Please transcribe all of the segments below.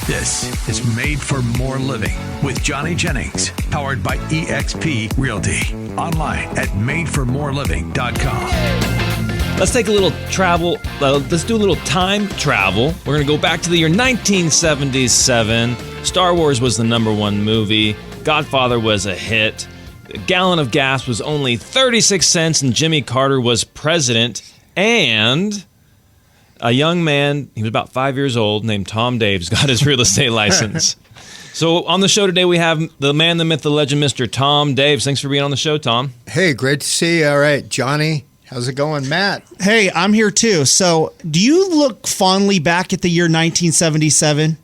This is Made for More Living with Johnny Jennings, powered by eXp Realty. Online at madeformoreliving.com. Let's take a little travel. Let's do a little time travel. We're going to go back to the year 1977. Star Wars was the #1 movie. Godfather was a hit. A gallon of gas was only 36 cents, and Jimmy Carter was president. And a young man, he was about 5 years old, named Tom Daves, got his real estate license. So on the show today, we have the man, the myth, the legend, Mr. Tom Daves. Thanks for being on the show, Tom. Hey, great to see you. All right, Johnny. How's it going, Matt? Hey, I'm here too. So do you look fondly back at the year 1977?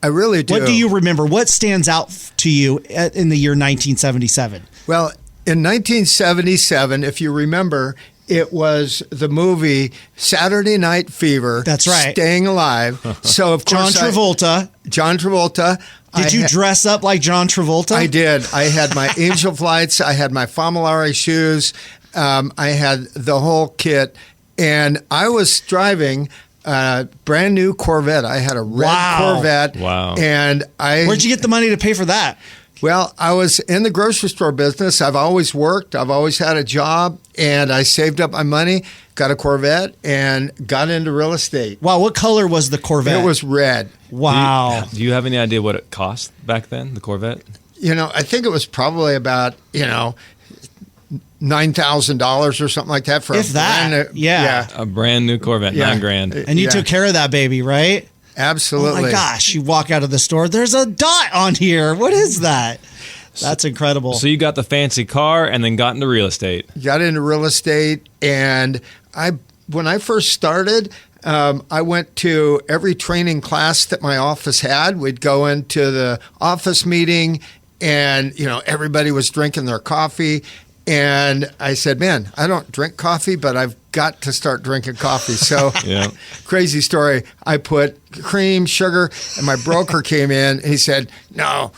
I really do. What do you remember? What stands out to you in the year 1977? Well, in 1977, if you remember, it was the movie Saturday Night Fever. That's right. Staying Alive. So, of course, John Travolta. Did you dress up like John Travolta? I did. I had my Angel Flights. I had my Famolari shoes. I had the whole kit. And I was driving a brand new Corvette. I had a red Corvette. Wow. And Where'd you get the money to pay for that? Well, I was in the grocery store business. I've always worked. I've always had a job. And I saved up my money, got a Corvette, and got into real estate. Wow, what color was the Corvette? It was red. Wow. Do you have any idea what it cost back then, the Corvette? I think it was probably about, $9,000 or something like that for If that. Yeah. A brand new Corvette, Yeah. $9,000. And you took care of that baby, right? Absolutely. Oh my gosh, you walk out of the store, there's a dot on here. What is that? That's incredible. So you got the fancy car and then got into real estate. Got into real estate, and when I first started, I went to every training class that my office had. We'd go into the office meeting, and everybody was drinking their coffee. And I said, man, I don't drink coffee, but I've got to start drinking coffee. So Yeah. Crazy story. I put cream, sugar, and my broker came in. And he said, no,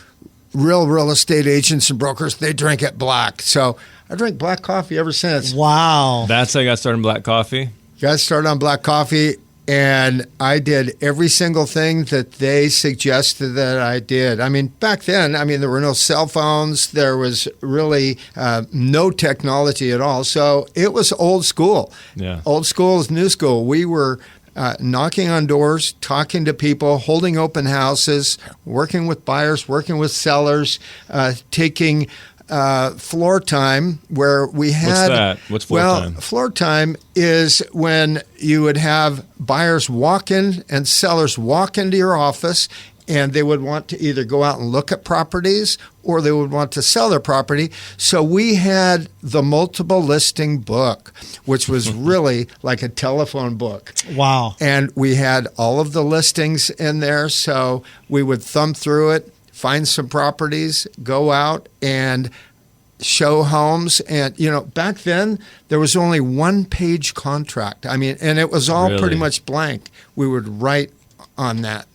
real estate agents and brokers, they drink it black. So I drink black coffee ever since. Wow. That's how you got started in black coffee? Got started on black coffee, and I did every single thing that they suggested that I did. I mean, back then, there were no cell phones. There was really no technology at all. So it was old school. Yeah. Old school is new school. We were knocking on doors, talking to people, holding open houses, working with buyers, working with sellers, taking floor time where we had... What's that? What's floor time? Well, floor time is when you would have buyers walk in and sellers walk into your office, and they would want to either go out and look at properties or they would want to sell their property. So we had the multiple listing book, which was really like a telephone book. Wow. And we had all of the listings in there, so we would thumb through it, find some properties, go out and show homes. And, back then there was only one-page contract. And it was all Really? pretty much blank. We would write on that.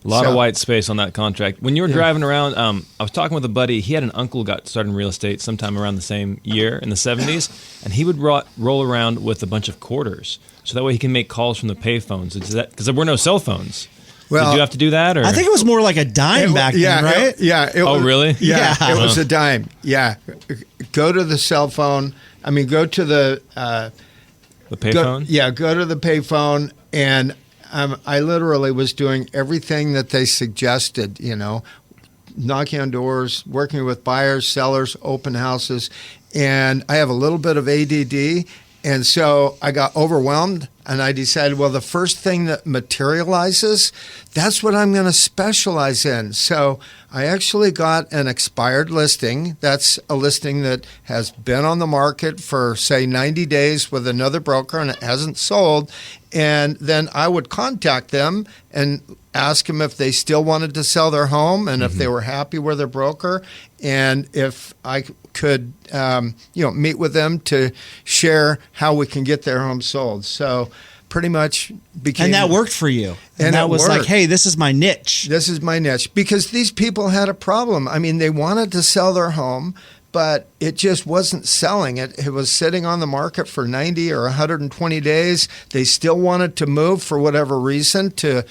A lot of white space on that contract. When you were driving around, I was talking with a buddy. He had an uncle who got started in real estate sometime around the same year in the 70s, and he would roll around with a bunch of quarters. So that way he can make calls from the payphones. Because there were no cell phones. Well, did you have to do that? Or? I think it was more like a dime back then, right? Oh, really? Yeah, Yeah. it was a dime. Yeah. Go to the cell phone. Go to the... the payphone? Go to the payphone, and I literally was doing everything that they suggested, knocking on doors, working with buyers, sellers, open houses, and I have a little bit of ADD, and so I got overwhelmed, and I decided, well, the first thing that materializes, that's what I'm going to specialize in. So I actually got an expired listing. That's a listing that has been on the market for, say, 90 days with another broker, and it hasn't sold. And then I would contact them and ask them if they still wanted to sell their home and if they were happy with their broker, and if I could meet with them to share how we can get their home sold. So pretty much became... And that worked for you. And that it was worked. like, hey, this is my niche. This is my niche. Because these people had a problem. They wanted to sell their home, but it just wasn't selling. It was sitting on the market for 90 or 120 days. They still wanted to move for whatever reason to,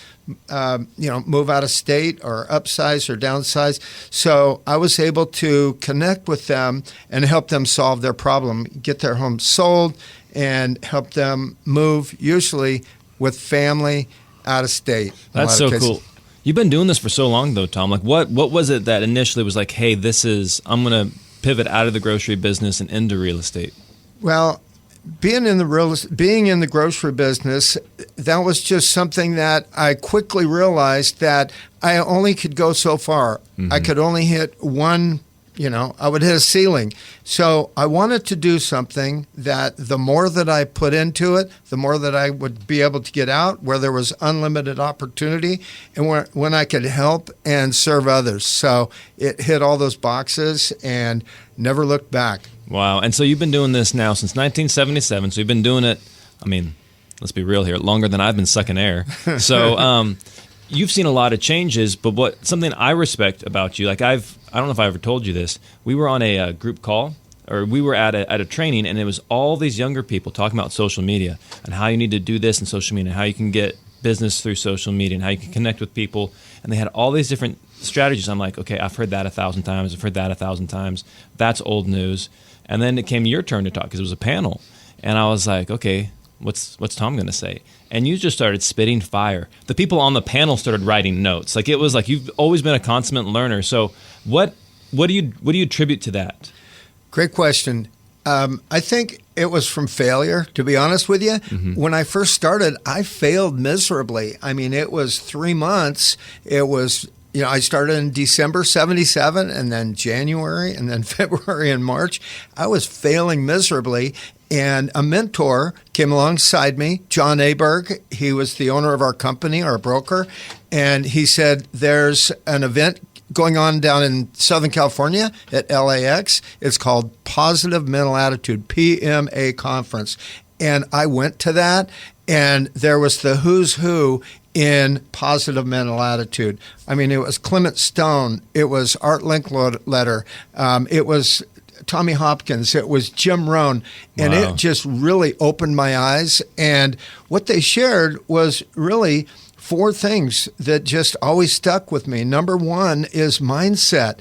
move out of state or upsize or downsize. So I was able to connect with them and help them solve their problem, get their home sold, and help them move, usually with family, out of state. That's so cool. You've been doing this for so long, though, Tom. Like, what was it that initially was like, hey, I'm going to pivot out of the grocery business and into real estate? Well, being in the grocery business, that was just something that I quickly realized that I only could go so far. Mm-hmm. I could only hit one. I would hit a ceiling. So I wanted to do something that the more that I put into it, the more that I would be able to get out, where there was unlimited opportunity, and when I could help and serve others. So it hit all those boxes and never looked back. Wow. And so you've been doing this now since 1977. So you've been doing it, let's be real here, longer than I've been sucking air. So you've seen a lot of changes, but something I respect about you, like I don't know if I ever told you this. We were on a group call, or we were at a training, and it was all these younger people talking about social media and how you need to do this in social media, and how you can get business through social media, and how you can connect with people. And they had all these different strategies. I'm like, okay, I've heard that 1,000 times. I've heard that 1,000 times. That's old news. And then it came your turn to talk because it was a panel, and I was like, okay, what's Tom going to say? And you just started spitting fire. The people on the panel started writing notes. Like, it was like you've always been a consummate learner. So what do you attribute to that? Great question. I think it was from failure, to be honest with you. Mm-hmm. When I first started, I failed miserably. It was 3 months. It was, I started in December 77, and then January, and then February and March. I was failing miserably. And a mentor came alongside me, John Aberg. He was the owner of our company, our broker. And he said, there's an event going on down in Southern California at LAX. It's called Positive Mental Attitude, PMA Conference. And I went to that, and there was the who's who in positive mental attitude. It was Clement Stone. It was Art Linkletter. It was Tommy Hopkins, it was Jim Rohn, and Wow. It just really opened my eyes. And what they shared was really 4 things that just always stuck with me. Number 1 is mindset.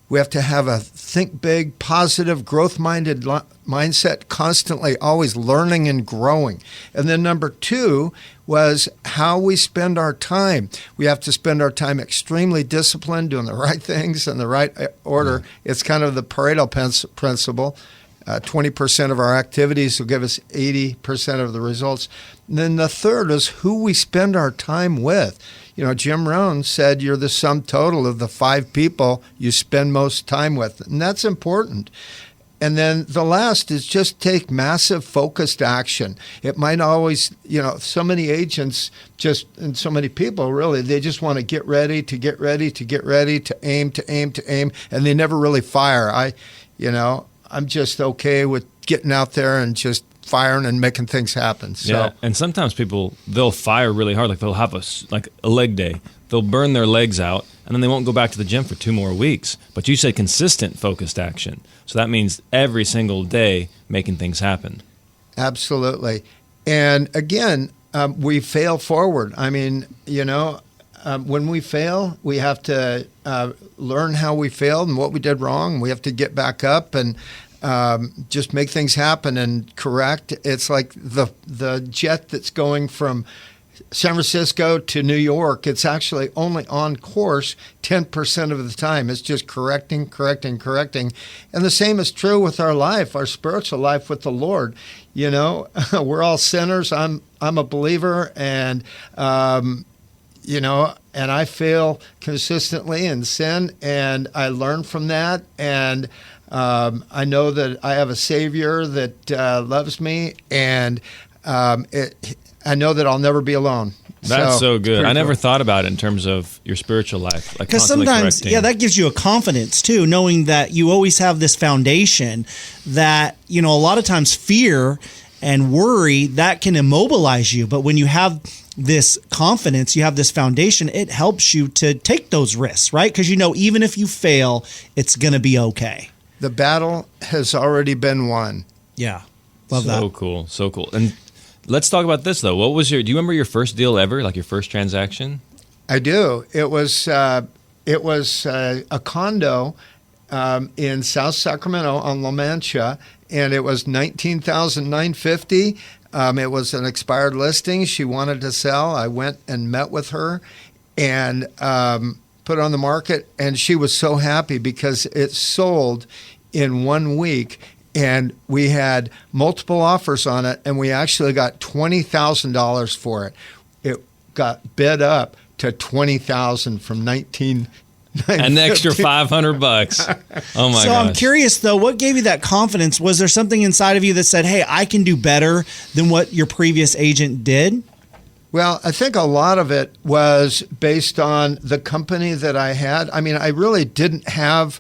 We have to have a think big, positive, growth-minded mindset, constantly always learning and growing. And then number 2 was how we spend our time. We have to spend our time extremely disciplined, doing the right things in the right order. It's kind of the Pareto principle. 20% of our activities will give us 80% of the results. And then the third is who we spend our time with. Jim Rohn said you're the sum total of the 5 people you spend most time with, and that's important. And then the last is just take massive focused action. It might always, so many agents and so many people really, they just want to get ready, to aim, and they never really fire. I'm just okay with getting out there and just firing and making things happen. So. Yeah, and sometimes people, they'll fire really hard. Like they'll have a leg day. They'll burn their legs out, and then they won't go back to the gym for 2 more weeks. But you said consistent focused action. So that means every single day making things happen. Absolutely. And again, we fail forward. When we fail, we have to learn how we failed and what we did wrong. We have to get back up and just make things happen and correct. It's like the jet that's going from San Francisco to New York. It's actually only on course 10% of the time. It's just correcting. And the same is true with our life, our spiritual life with the Lord. We're all sinners. I'm a believer, and and I fail consistently in sin, and I learn from that, and I know that I have a Savior that loves me, and I know that I'll never be alone. That's so good. I never cool. thought about it in terms of your spiritual life. Because sometimes, that gives you a confidence too, knowing that you always have this foundation that, a lot of times fear and worry, that can immobilize you. But when you have this confidence, you have this foundation, it helps you to take those risks, right? Because even if you fail, it's going to be okay. The battle has already been won. Yeah. Love So that. cool. So cool. And let's talk about this, though. Do you remember your first deal ever, like your first transaction? I do. It was a condo in South Sacramento on La Mancha, and it was $19,950. It was an expired listing. She wanted to sell. I went and met with her and put it on the market, and she was so happy because it sold in 1 week, and we had multiple offers on it, and we actually got $20,000 for it. It got bid up to $20,000 from $19,950. An extra $500. Oh my So gosh. I'm curious though, what gave you that confidence? Was there something inside of you that said, "Hey, I can do better than what your previous agent did"? Well, I think a lot of it was based on the company that I had. I mean, I really didn't have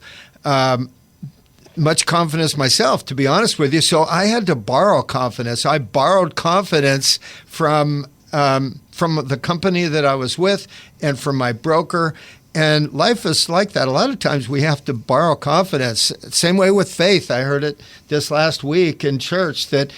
much confidence myself, to be honest with you. So I had to borrow confidence. I borrowed confidence from the company that I was with and from my broker. And life is like that. A lot of times we have to borrow confidence. Same way with faith. I heard it this last week in church that,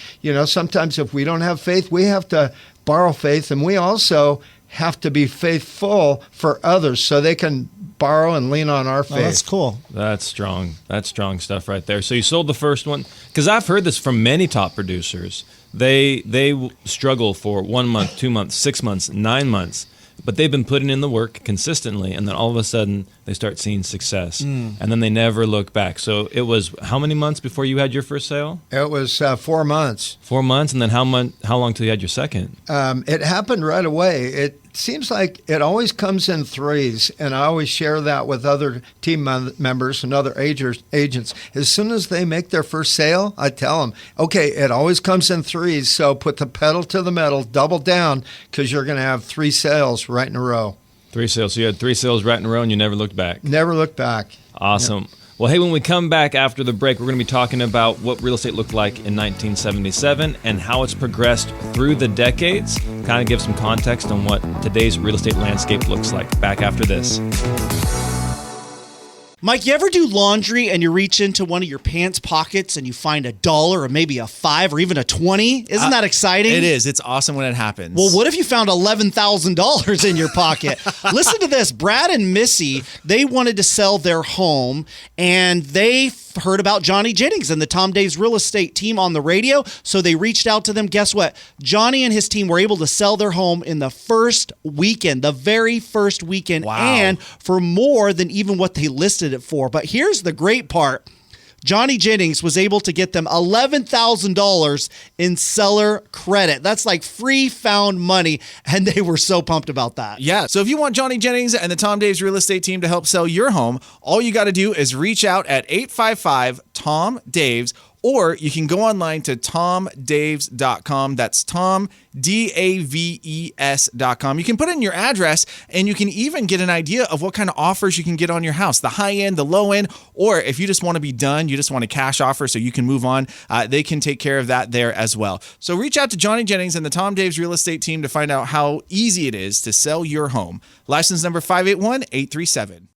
sometimes if we don't have faith, we have to borrow faith. And we also have to be faithful for others so they can borrow and lean on our faith. Oh, that's cool. That's strong. That's strong stuff right there. So you sold the first one, because I've heard this from many top producers. They struggle for 1 month, 2 months, 6 months, 9 months, but they've been putting in the work consistently, and then all of a sudden they start seeing success, and then they never look back. So it was how many months before you had your first sale? It was 4 months. 4 months, and then how long till you had your second? It happened right away. It seems like it always comes in threes, and I always share that with other team members and other agents. As soon as they make their first sale, I tell them, okay, it always comes in threes, so put the pedal to the metal, double down, because you're going to have 3 sales right in a row. 3 sales. So you had 3 sales right in a row, and you never looked back. Never look back. Awesome. Well, hey, when we come back after the break, we're going to be talking about what real estate looked like in 1977 and how it's progressed through the decades. Kind of give some context on what today's real estate landscape looks like. Back after this. Mike, you ever do laundry and you reach into one of your pants pockets and you find $1 or maybe a 5 or even a 20? Isn't that exciting? It is. It's awesome when it happens. Well, what if you found $11,000 in your pocket? Listen to this. Brad and Missy, they wanted to sell their home, and they heard about Johnny Jennings and the Tom Daves real estate team on the radio, so they reached out to them. Guess what? Johnny and his team were able to sell their home in the first weekend, the very first weekend, Wow. and for more than even what they listed it for. But here's the great part. Johnny Jennings was able to get them $11,000 in seller credit. That's like free found money, and they were so pumped about that. Yeah. So if you want Johnny Jennings and the Tom Daves real estate team to help sell your home, all you got to do is reach out at 855-TOM-DAVES, or you can go online to tomdaves.com. That's Tom, DAVES.com. You can put in your address, and you can even get an idea of what kind of offers you can get on your house, the high end, the low end, or if you just want to be done, you just want a cash offer so you can move on, they can take care of that there as well. So reach out to Johnny Jennings and the Tom Daves real estate team to find out how easy it is to sell your home. License number 581837.